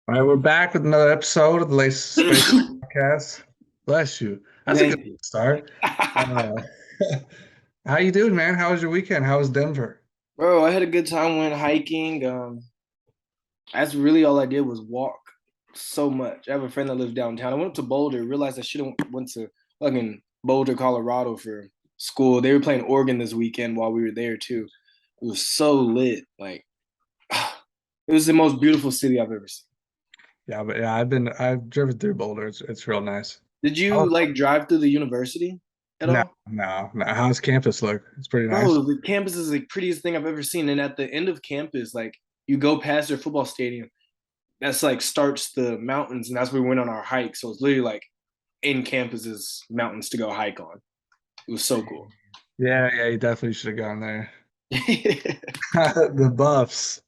All right, we're back with another episode of the latest Space Podcast. Bless you. That's a good Thank you. start. Uh, how you doing, man? How was your weekend? How was Denver? Bro, I had a good time went hiking. That's really all I did was walk so much. I have a friend that lives downtown. I went to Boulder, realized I should have went to fucking Boulder, Colorado for school. They were playing Oregon this weekend while we were there too. It was so lit. Like it was the most beautiful city I've ever seen. Yeah, but yeah, I've driven through Boulder. It's real nice. Did Oh, you like drive through the university at no, all? no. How's campus look? It's pretty nice. Bro, the campus is the prettiest thing I've ever seen. And at the end of campus, like you go past their football stadium, that's like starts the mountains, and that's where we went on our hike. So it's literally like in campus's mountains to go hike on. It was so cool. Yeah, you definitely should have gone there. The The Buffs.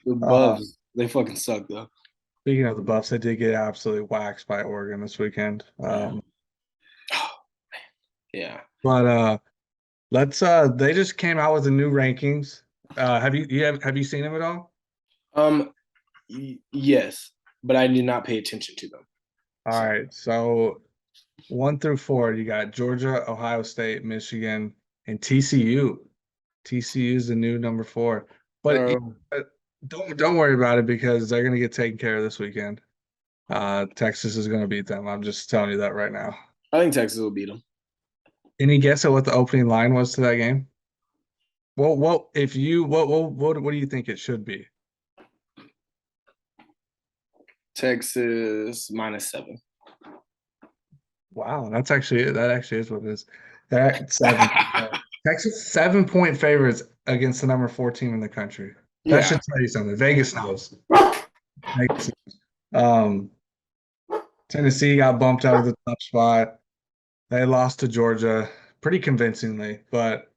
Uh, Buffs, they fucking suck though. Speaking of the Buffs, they did get absolutely waxed by Oregon this weekend. Yeah. But let's they just came out with the new rankings. Have you seen them at all? Um. Yes, but I did not pay attention to them. All So right. So 1 through 4, you got Georgia, Ohio State, Michigan, and TCU. TCU is the new number 4. But um, uh, don't worry about it because they're gonna get taken care of this weekend. Texas is gonna beat them. I'm just telling you that right now. I think Texas will beat them. Any guess at what the opening line was to that game? Well, if you what do you think it should be? Texas -7. Wow, that actually is what it is. That 7. Texas 7-point favorites against the number 4 team in the country. That Yeah, should tell you something. Vegas knows. Vegas knows. Tennessee got bumped out of the top spot. They lost to Georgia pretty convincingly, but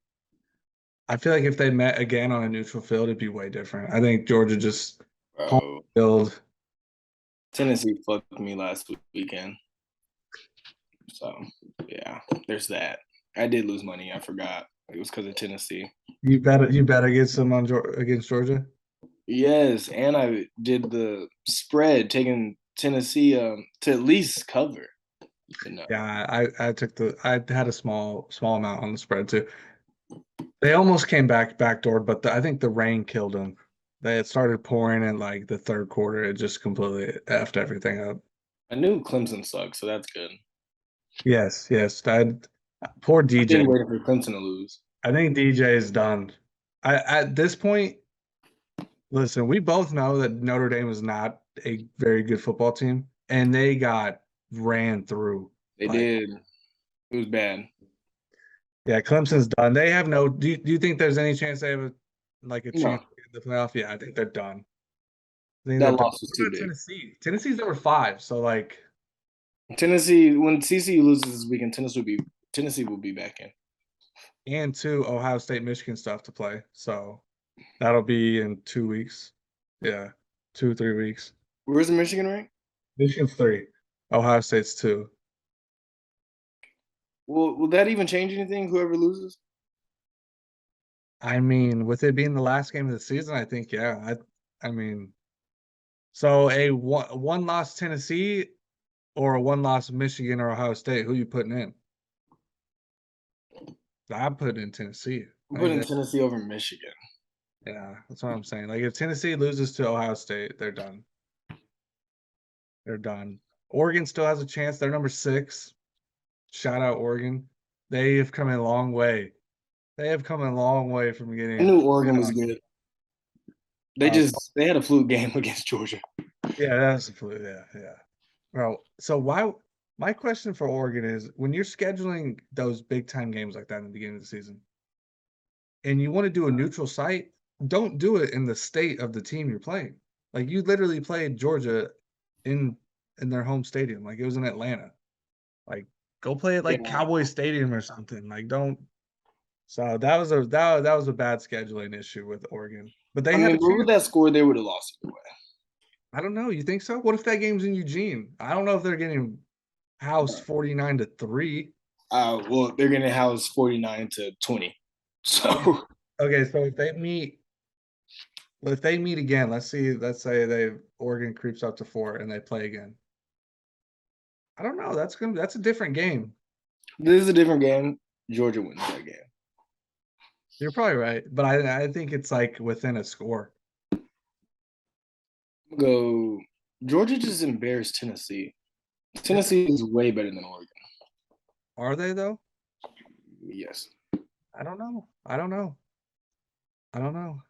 I feel like if they met again on a neutral field, it'd be way different. I think Georgia just home bro. field. Tennessee fucked me last weekend. So yeah, there's that. I did lose money. I forgot. It was because of Tennessee. You bet against them against Georgia. Yes, and I did the spread, taking Tennessee to at least cover. But no, Yeah, I had a small amount on the spread too. They almost came backdoor, but I think the rain killed them. They had started pouring in like the third quarter. It just completely effed everything up. I knew Clemson sucked, so that's good. Yes. Poor I've DJ. been waiting for Clemson to lose. I think DJ is done. At this point, listen, we both know that Notre Dame is not a very good football team, and they got ran through. They Like, did. It was bad. yeah, Clemson's done. They have no. Do you think there's any chance they have a chance No, to get in the playoff? Yeah, I think they're done. I think they're that done. loss was What too about big. Tennessee? Tennessee's number 5, so like, Tennessee, when TCU loses this weekend, Tennessee will be back in. and 2 Ohio State, Michigan stuff to play. So that'll be in 2 weeks. Yeah, 2, 3 weeks. Where's the Michigan rank? Michigan's 3, Ohio State's 2. Will that even change anything? Whoever loses? I mean, with it being the last game of the season, I think yeah. I mean, so a one loss Tennessee or a one loss Michigan or Ohio State, who you putting in? I'm putting in Tennessee. I'm I think putting that Tennessee over Michigan. yeah, that's what I'm saying. Like if Tennessee loses to Ohio State, they're done. They're done. Oregon still has a chance. They're number 6. Shout out Oregon. They have come a long way. They have come a long way from I getting knew Oregon was good. uh, They had a fluke game against Georgia. yeah, that's absolutely yeah. Bro, so why my question for Oregon is when you're scheduling those big time games like that in the beginning of the season and you want to do a neutral site, don't do it in the state of the team you're playing. Like you literally played Georgia in their home stadium. Like it was in Atlanta. Like go play at like Yeah. Cowboy Stadium or something. Like don't so that was a bad scheduling issue with Oregon. But they I had a mean, what would chance. that score? They would have lost either way. I don't know. You think so? What if that game's in Eugene? I don't know if they're getting house 49-3. Well, they're gonna house 49-20. Yeah. So Okay, so if they meet if they meet again, let's say Oregon creeps up to 4 and they play again. I don't know. That's a different game. This is a different game. Georgia wins that game. You're probably right, but I think it's like within a score. Go. Georgia just embarrassed Tennessee. Tennessee is way better than Oregon. Are they though? Yes. I don't know. I don't know. I don't know.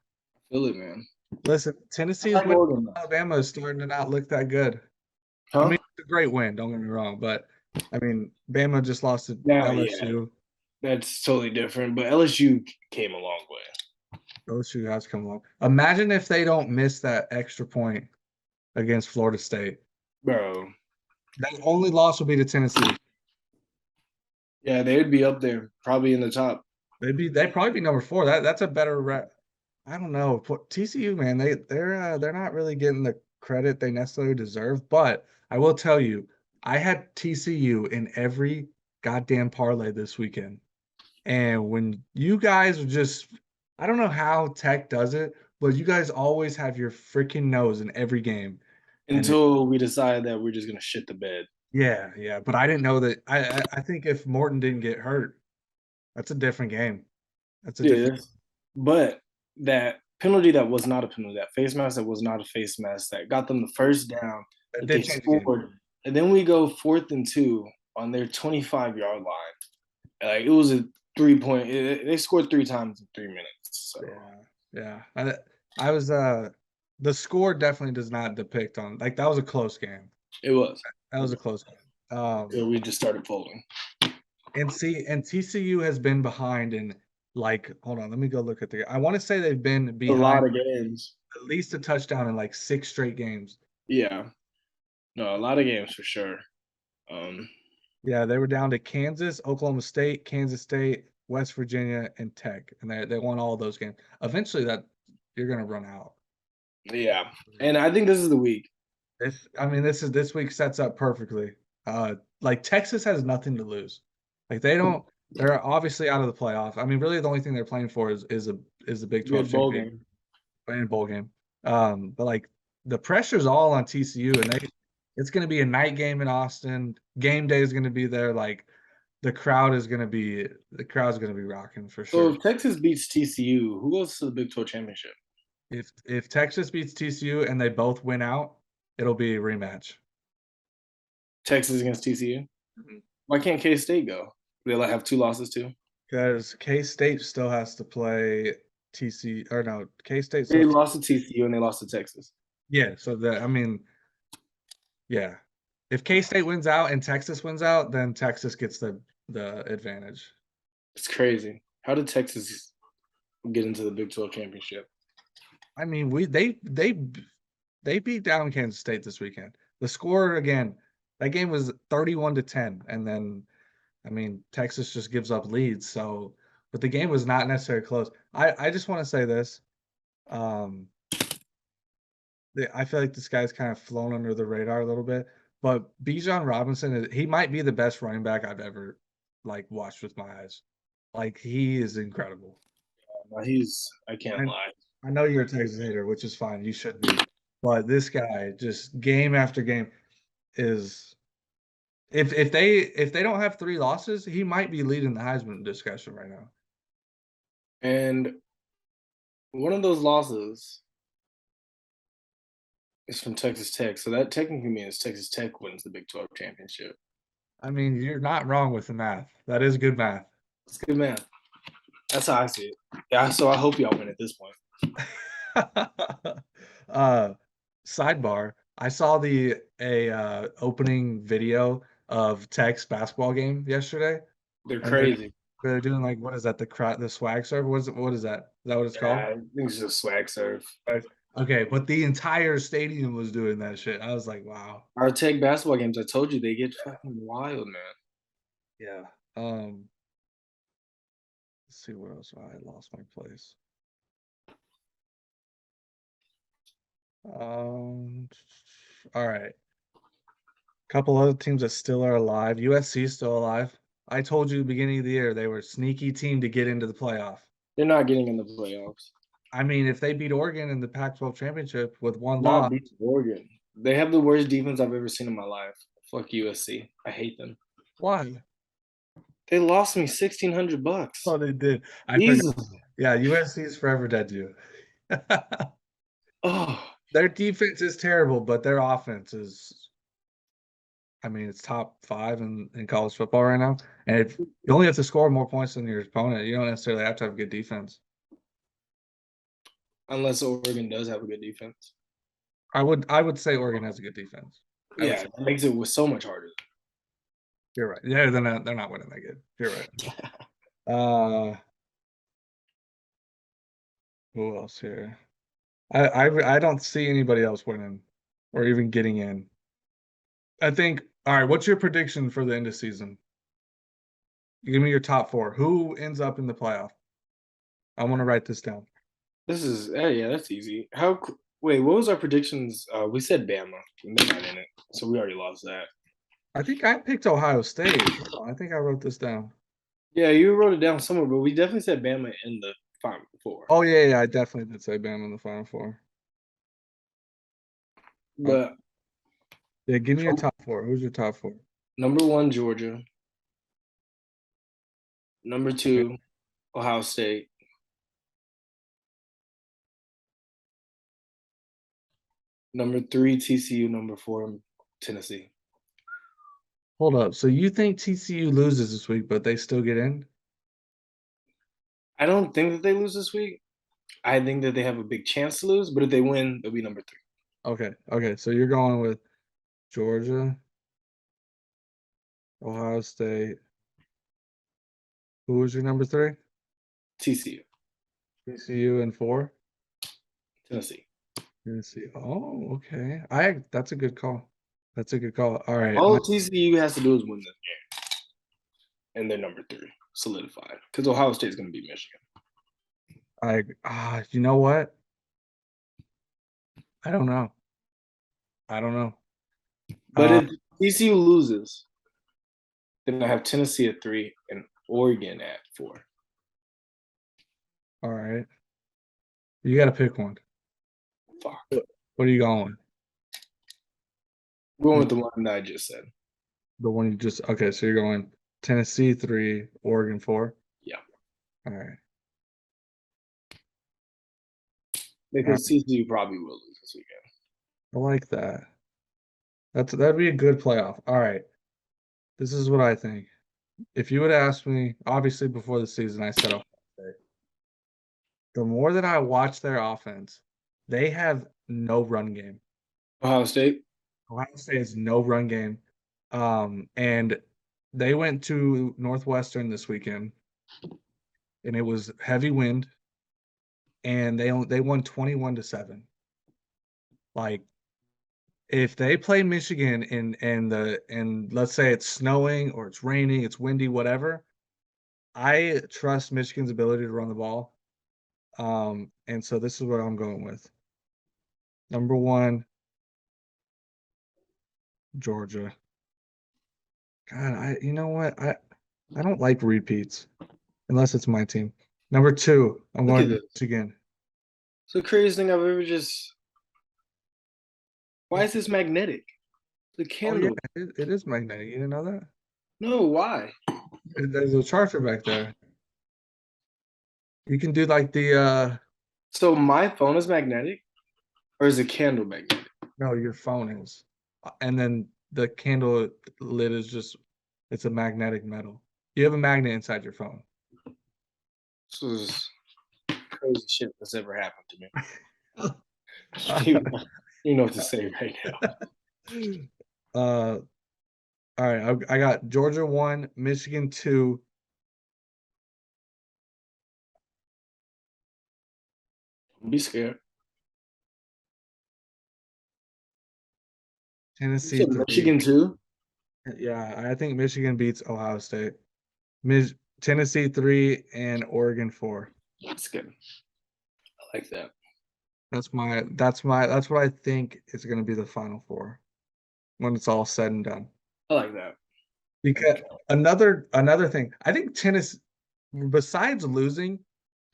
Feel it, man. Listen, I Tennessee's like win Oregon though. Alabama is starting to not look that good. I Huh? mean, it's a great win, don't get me wrong, but I mean, Bama just lost to Now, yeah, LSU. that's totally different. But LSU came a long way. LSU has come along. Imagine if they don't miss that extra point against Florida State. Bro. That only loss will be to Tennessee. Yeah, they would be up there, probably in the top. They'd probably be number 4. That's a better I don't know. TCU, man, they're not really getting the credit they necessarily deserve. But I will tell you, I had TCU in every goddamn parlay this weekend. And when you guys are just, I don't know how Tech does it, but you guys always have your freaking nose in every game. And Until we decide that we're just gonna shit the bed. yeah. But I didn't know that. I think if Morton didn't get hurt, that's a different game. That's a different. Yes. But that penalty that was not a penalty, that face mask that was not a face mask, that got them the first down It that they did change the game. scored. And then we go 4th and 2 on their 25-yard line. Like it was a 3-point. They scored 3 times in 3 minutes. So Yeah. I was the score definitely does not depict on like that was a close game. it was. That was a close game. So we just started folding. And TCU has been behind in like hold on, let me go look at I want to say they've been A behind lot of games. at least a touchdown in like 6 straight games. Yeah. No, a lot of games for sure. Yeah, they were down to Kansas, Oklahoma State, Kansas State, West Virginia, and Tech, and they won all those games. Eventually, that you're gonna run out. Yeah. And I think this is the week. This week sets up perfectly. Like Texas has nothing to lose. Like they're obviously out of the playoff. I mean, really the only thing they're playing for is the Big 12 Good bowl championship, game. playing a bowl game. But like the pressure's all on TCU, and it's gonna be a night game in Austin. Game day is gonna be there. Like the crowd's gonna be rocking for So sure. if Texas beats TCU, who goes to the Big 12 championship? If Texas beats TCU and they both win out, it'll be a rematch. Texas against TCU? Mhm. Why can't K State go? They like have 2 losses too. Because K-State still has to play TC or no, K-State They still lost to TCU and they lost to Texas. yeah, so yeah. If K-State wins out and Texas wins out, then Texas gets the advantage. It's crazy. How did Texas get into the Big 12 championship? I mean, they beat down Kansas State this weekend. The score again, that game was 31-10, and then I mean, Texas just gives up leads. So, but the game was not necessarily close. I just want to say this. I feel like this guy's kind of flown under the radar a little bit, but Bijan Robinson he might be the best running back I've ever like watched with my eyes. Like he is incredible. I can't And lie. I know you're a Texas hater, which is fine. You should be. But this guy just game after game is if they don't have 3 losses, he might be leading the Heisman discussion right now. And one of those losses is from Texas Tech. So that technically means Texas Tech wins the Big 12 championship. I mean, you're not wrong with the math. That is good math. It's good math. That's how I see it. Yeah, so I hope y'all win at this point. Sidebar, I saw a opening video of Tech's basketball game yesterday, They're and crazy. they're doing like what is that the swag serve? What is that? Is that what it's called? Yeah, I think it's just swag serve. Right. Okay, but the entire stadium was doing that shit. I was like, wow. Our Tech basketball games, I told you, they get fucking wild, man. Yeah. Let's see where else I lost my place. All right. Couple other teams that still are alive. USC is still alive. I told you at the beginning of the year they were a sneaky team to get into the playoff. They're not getting in the playoffs. I mean, if they beat Oregon in the Pac-12 championship with one Not loss, beat Oregon. They have the worst defense I've ever seen in my life. Fuck USC. I hate them. why? They lost me $1,600. Oh, they did. I forgot. Jesus. Yeah, USC is forever dead to you. Oh, Their defense is terrible, but their offense is, I mean, it's top 5 in college football right now. And if you only have to score more points than your opponent, you don't necessarily have to have good defense. unless Oregon does have a good defense. I would say Oregon has a good defense. Yeah, that makes it so much harder. You're right. Yeah, they're not winning that good. You're right. Uh, who else here? I don't see anybody else winning or even getting in. I think. All right, what's your prediction for the end of season? Give me your top 4. Who ends up in the playoff? I want to write this down. This is yeah, that's easy. Wait, what was our predictions? We said Bama, and they're not in it, so we already lost that. I think I picked Ohio State. I think I wrote this down. Yeah, you wrote it down somewhere, but we definitely said Bama in the Final Four. Oh yeah, I definitely did say Bama in the Final Four. But Yeah, give me your top 4. Who's your top 4? number 1, Georgia. Number 2, Ohio State. Number 3, TCU. Number 4, Tennessee. Hold up. So you think TCU loses this week, but they still get in? I don't think that they lose this week. I think that they have a big chance to lose, but if they win, they'll be number 3. Okay. So you're going with Georgia, Ohio State. Who was your number 3? TCU. TCU and 4? Tennessee. Tennessee. Oh, okay. That's a good call. That's a good call. All right. All TCU has to do is win this game, and they're number 3, solidified. Because Ohio State is going to beat Michigan. You know what? I don't know. But if TCU loses, then I have Tennessee at 3 and Oregon at 4. All right. You got to pick one. Fuck. What are you going? Going with the one that I just said. The one you just okay, so you're going Tennessee 3, Oregon 4? Yeah. All right. Because TCU probably will lose this weekend. I like that. That'd be a good playoff. All right. This is what I think. If you would ask me, obviously before the season, I said Ohio State. The more that I watch their offense, they have no run game. Ohio State? Ohio State has no run game. And they went to Northwestern this weekend, and it was heavy wind, and they won 21-7. Like, if they play Michigan and let's say it's snowing or it's raining, it's windy, whatever, I trust Michigan's ability to run the ball. And so this is what I'm going with. Number 1, Georgia. God, you know what? I don't like repeats unless it's my team. Number 2, I'm Look going at to Michigan. It's the craziest thing I've ever just. Why is this magnetic? The Oh candle. yeah, it is magnetic. You didn't know that? No, why? There's a charger back there. You can do like the So my phone is magnetic, or is the candle magnetic? no, your phone is. And then the candle lid is just it's a magnetic metal. You have a magnet inside your phone. This is crazy shit that's ever happened to me. You know what to say right now. All right, I got Georgia 1, Michigan 2. Be scared. Tennessee 3. Michigan too. Yeah, I think Michigan beats Ohio State. Tennessee 3 and Oregon 4. That's good. I like that. That's what I think is going to be the Final Four when it's all said and done. I like that. Because another thing, I think Tennessee, besides losing,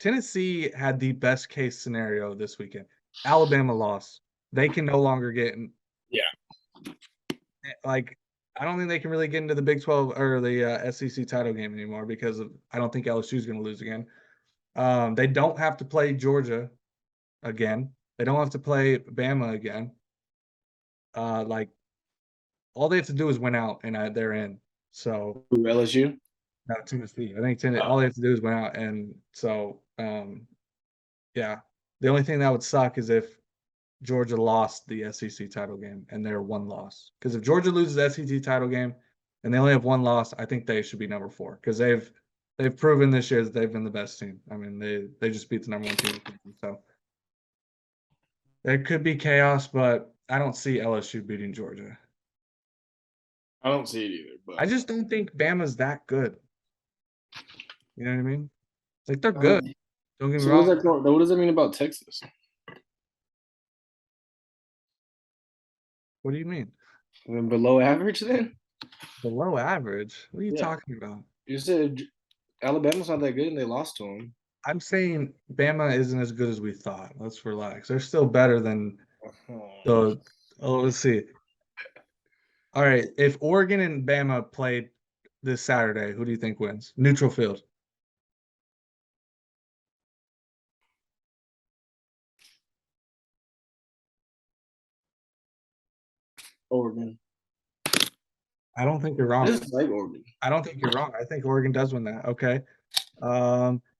Tennessee had the best case scenario this weekend. Alabama lost. They can no longer get in. Yeah. Like, I don't think they can really get into the Big 12 or the SEC title game anymore because I don't think LSU is going to lose again. They don't have to play Georgia again. They don't have to play Bama again. Like, all they have to do is win out, and they're in. So LSU. no, Tennessee. I think Oh. all they have to do is win out, and so yeah. The only thing that would suck is if Georgia lost the SEC title game and they're one loss. Because if Georgia loses the SEC title game and they only have one loss, I think they should be number 4 because they've proven this year that they've been the best team. I mean, they just beat the number 1 team. So there could be chaos, but I don't see LSU beating Georgia. I don't see it either. But I just don't think Bama's that good. You know what I mean? Like they're good. Don't get me So wrong. what does that mean about Texas? What do you mean? Below average then? Below average? What are you Yeah. talking about? You said Alabama's not that good and they lost to them. I'm saying Bama isn't as good as we thought. Let's relax. They're still better than the. Oh, let's see. All right, if Oregon and Bama played this Saturday, who do you think wins? Neutral field. Oregon. I don't think you're I wrong. just like Oregon. I don't think you're wrong. I think Oregon does win that. Okay.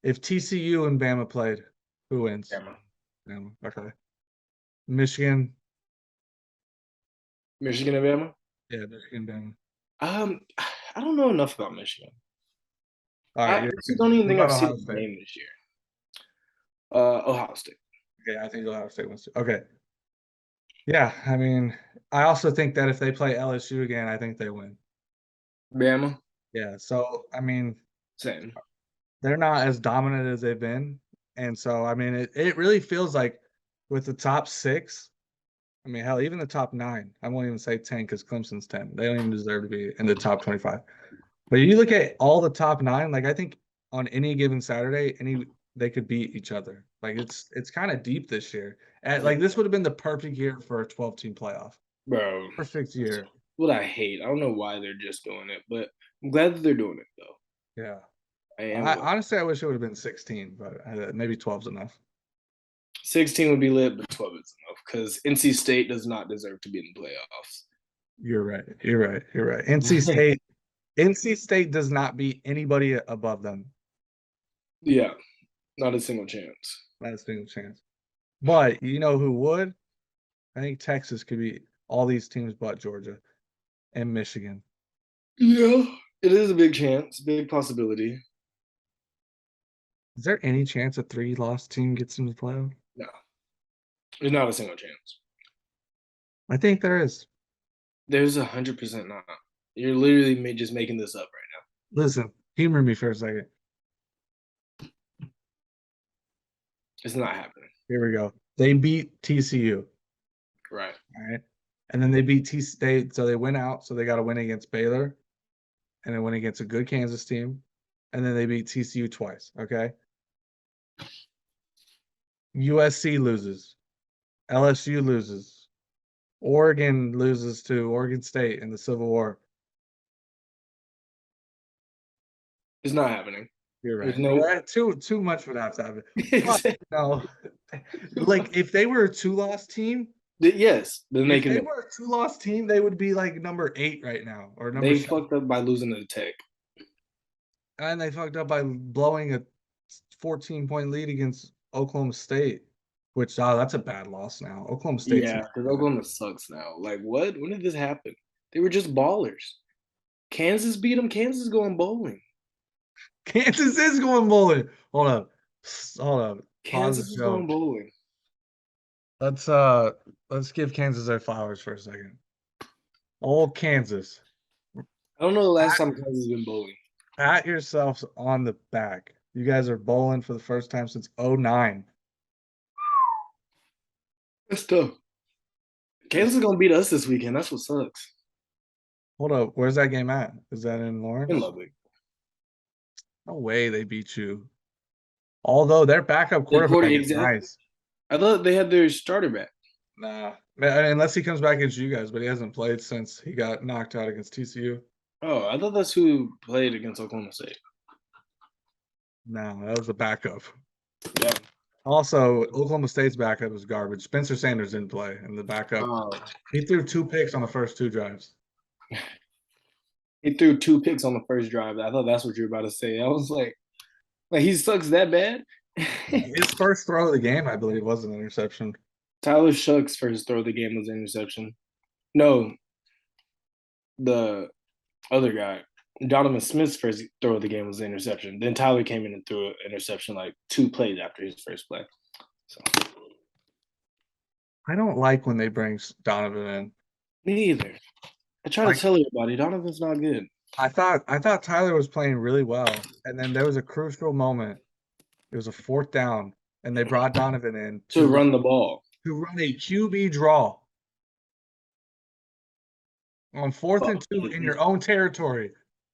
If TCU and Bama played, who wins? Bama. Bama. Okay. Michigan. Michigan and Bama? Yeah, Michigan, Bama. I don't know enough about Michigan. All I right. actually don't even What think I've about seen Ohio the State? game this year. Ohio State. Okay, I think Ohio State wins too. Okay. Yeah, I mean, I also think that if they play LSU again, I think they win. Bama. Yeah, so I mean, Same. they're not as dominant as they've been. And so I mean it really feels like with the top 6, I mean hell, even the top 9, I won't even say 10 because Clemson's 10. They don't even deserve to be in the top 25. But you look at all the top 9, like I think on any given Saturday, they could beat each other. Like it's kind of deep this year. And like this would have been the perfect year for a 12-team playoff. Bro. Perfect year. What I hate. I don't know why they're just doing it, but I'm glad that they're doing it though. Yeah. I Honestly, I wish it would have been 16, but maybe 12's enough. 16 would be lit, but 12 is enough because NC State does not deserve to be in the playoffs. You're right. You're right. You're right. NC State does not beat anybody above them. Yeah, not a single chance. Not a single chance. But you know who would? I think Texas could beat all these teams but Georgia and Michigan. Yeah, it is a big chance, big possibility. Is there any chance a 3-loss team gets into the playoff? No, there's not a single chance. I think there is. There's 100% not. You're literally just making this up right now. Listen, humor me for a second. It's not happening. Here we go. They beat TCU. Right. All right. And then they beat T State, so they went out. So they got to win against Baylor, and then win against a good Kansas team, and then they beat TCU twice. Okay. USC loses, LSU loses, Oregon loses to Oregon State in the Civil War. It's not happening. You're right. No... Too much would have to happen. No, like if they were a 2-loss team. Yes, then if they were a 2-loss team, they would be like number 8 right now, or number. They fucked up by losing to the Tech, and they fucked up by blowing a 14-point lead against Oklahoma State, which that's a bad loss now. Oklahoma State. Yeah, because Oklahoma sucks now. Like what? When did this happen? They were just ballers. Kansas beat them. Kansas is going bowling. Kansas is going bowling. Hold up. Kansas is going bowling. Let's give Kansas their flowers for a second. Old Kansas. I don't know the last time Kansas has been bowling. Pat yourselves on the back. You guys are bowling for the first time since 2009. That's tough. Kansas is gonna beat us this weekend. That's what sucks. Hold up. Where's that game at? Is that in Lawrence? In Lubbock. No way they beat you. Although their backup quarterback is Exactly. nice. I thought they had their starter back. Nah, unless he comes back against you guys, but he hasn't played since he got knocked out against TCU. Oh, I thought that's who played against Oklahoma State. No, that was the backup. Yeah. Also, Oklahoma State's backup was garbage. Spencer Sanders didn't play, and the backup Oh, he threw 2 picks on the first 2 drives. he threw 2 picks on the first drive. I thought that's what you were about to say. I was like he sucks that bad. His first throw of the game, I believe, was an interception. Tyler Shuck's first throw of the game was an interception. No, the other guy, Donovan Smith's first throw of the game was an interception. Then Tyler came in and threw an interception like 2 plays after his first play. So I don't like when they bring Donovan in. me either. I try to Like tell everybody Donovan's not good. I thought Tyler was playing really well, and then there was a crucial moment. It was a fourth down, and they brought Donovan in To run the ball. to run a QB draw on 4th and 2 in your own territory.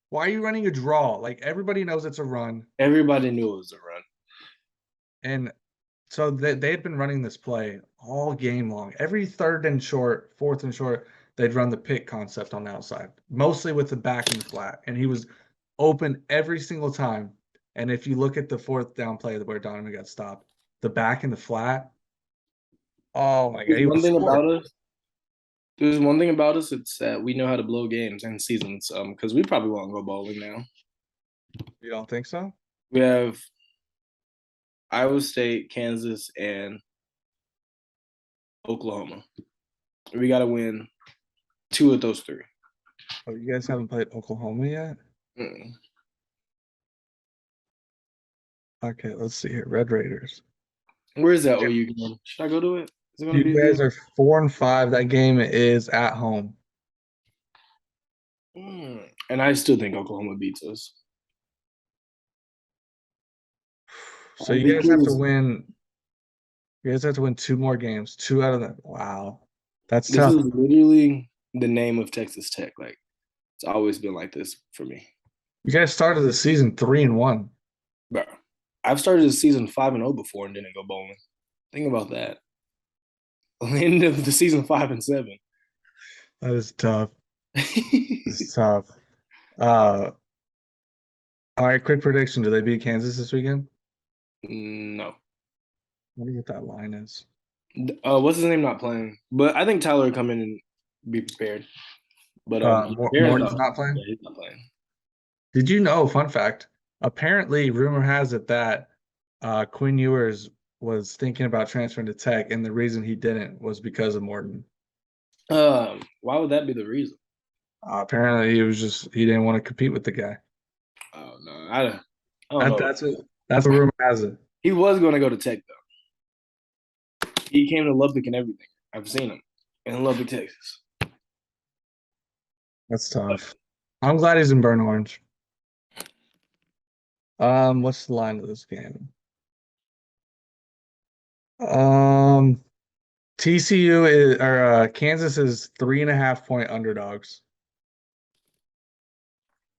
Why are you running a draw? Like everybody knows it's a run, Everybody knew it was a run. and so they had been running this play all game long. Every 3rd and short, 4th and short, they'd run the pick concept on the outside, mostly with the back and the flat, and he was open every single time. And if you look at the 4th down play where Donovan got stopped, the back and the flat, oh my god, There's he one was thing scored. about us. There's one thing about us. It's that we know how to blow games and seasons. Because we probably won't go bowling now. You don't think so? We have Iowa State, Kansas, and Oklahoma. We got to win 2 of those 3. Oh, you guys haven't played Oklahoma yet? Mm. Okay, let's see here. Red Raiders. Where is that OU game? Should I go to it? Is it going You to be guys good? are 4-5. That game is at home. And I still think Oklahoma beats us. So you guys have to win. You guys have to win 2 more games. 2 out of that. Wow, that's This tough. is literally the name of Texas Tech. Like it's always been like this for me. You guys started the season 3-1. Bro, I've started the season 5-0 before and didn't go bowling. Think about that. End of the season 5-7. That is tough. It's tough. All right, quick prediction. Do they beat Kansas this weekend? No. I wonder what that line is. What's his name not playing? But I think Tyler will come in and be prepared. But Aaron's Morton's not playing? Yeah, he's not playing. Did you know, fun fact, apparently rumor has it that Quinn Ewers was thinking about transferring to Tech, and the reason he didn't was because of Morton. Why would that be the reason? Apparently he didn't want to compete with the guy. Oh no, I don't know. That's what rumor has it. He was going to go to Tech though. He came to Lubbock and everything. I've seen him in Lubbock, Texas. That's tough. I'm glad he's in burnt orange. What's the line of this game? TCU is or Kansas is 3.5-point underdogs.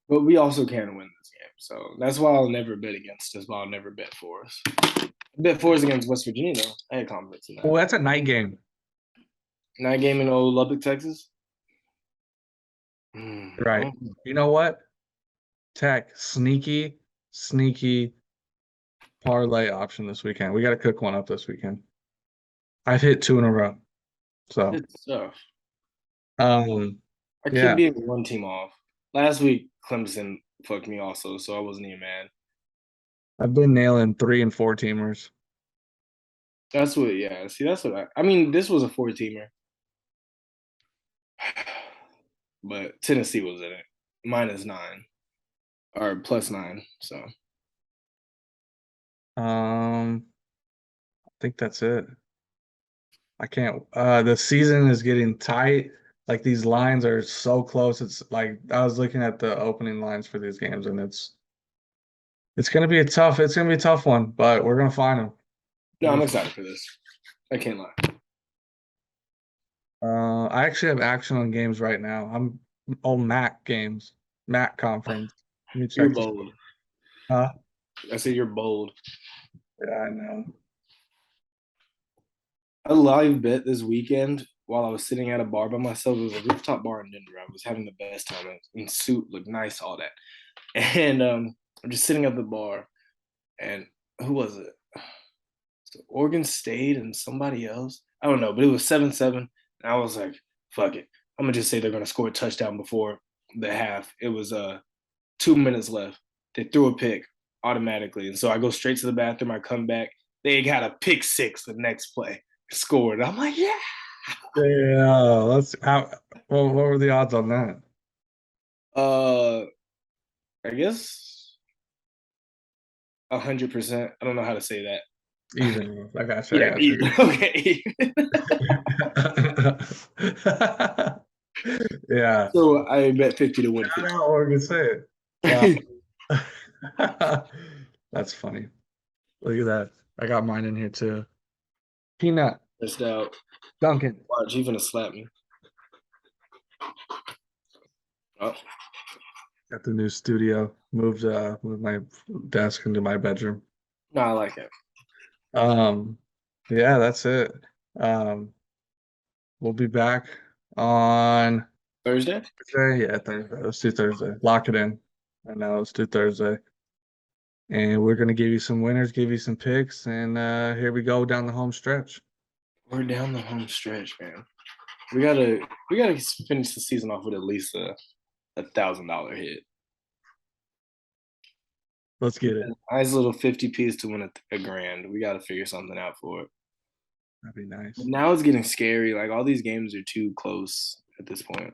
But we also can win this game. So that's why I'll never bet against us, but I'll never bet for us. Bet for us against West Virginia, though. I had confidence in that. Well, that's a night game. Night game in old Lubbock, Texas? Right. You know what? Tech, sneaky parlay option this weekend. We got to cook one up this weekend. I've hit 2 in a row. So, It's tough. I I keep being one team off. Last week, Clemson fucked me also, so I wasn't even mad. I've been nailing 3 and 4 teamers. That's what, yeah. See, that's what I mean, this was a 4-teamer. But Tennessee was in it. -9 or +9. So I think that's it. I can't. The season is getting tight. Like these lines are so close. It's like I was looking at the opening lines for these games, and it's gonna be a tough one, but we're gonna find them. no, I'm excited for this. I can't lie. I actually have action on games right now. I'm on MAC games, MAC conference. Let me You're check this. bold. Huh? I said you're bold. Yeah, I know. A live bet this weekend while I was sitting at a bar by myself. It was a rooftop bar in Denver. I was having the best time. I was in suit, looked nice, all that. And I'm just sitting at the bar, and who was it? So Oregon State and somebody else. I don't know, but it was 7-7. And I was like, fuck it. I'm gonna just say they're gonna score a touchdown before the half. It was 2 minutes left. They threw a pick automatically. And so I go straight to the bathroom. I come back. They got a pick six the next play. Scored. I'm like, yeah. Yeah, let's how well, what were the odds on that? Uh I guess 100%. I don't know how to say that. Even. I got you. I Yeah, got even. you. Okay. Yeah. So I bet 50 to win I 50. know Oregon State. That's funny. Look at that. I got mine in here too. Peanut, Missed out. Duncan. Watch, he's gonna slap me. Oh, Got the new studio. Moved my desk into my bedroom. no, I like it. Um, yeah, that's it. Um, we'll be back on Thursday? Thursday. Yeah, Thursday. Let's do Thursday. Lock it in. I know. Let's do Thursday. And we're gonna give you some winners, give you some picks, and here we go down the home stretch. We're down the home stretch, man. We gotta finish the season off with at least a $1,000 hit. Let's get it. Nice little 50 piece to win a grand. We gotta figure something out for it. That'd be But nice. now it's getting scary. Like all these games are too close at this point.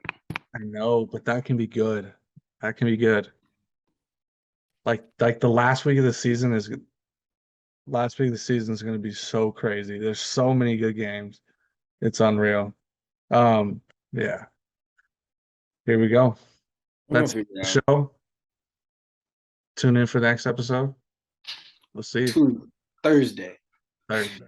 I know, but that can be good. That can be good. Like the last week of the season is going to be so crazy. There's so many good games. It's unreal. Um, yeah. Here we go. We're gonna That's figure it the out. show. Tune in for the next episode. We'll see you Thursday. Thursday.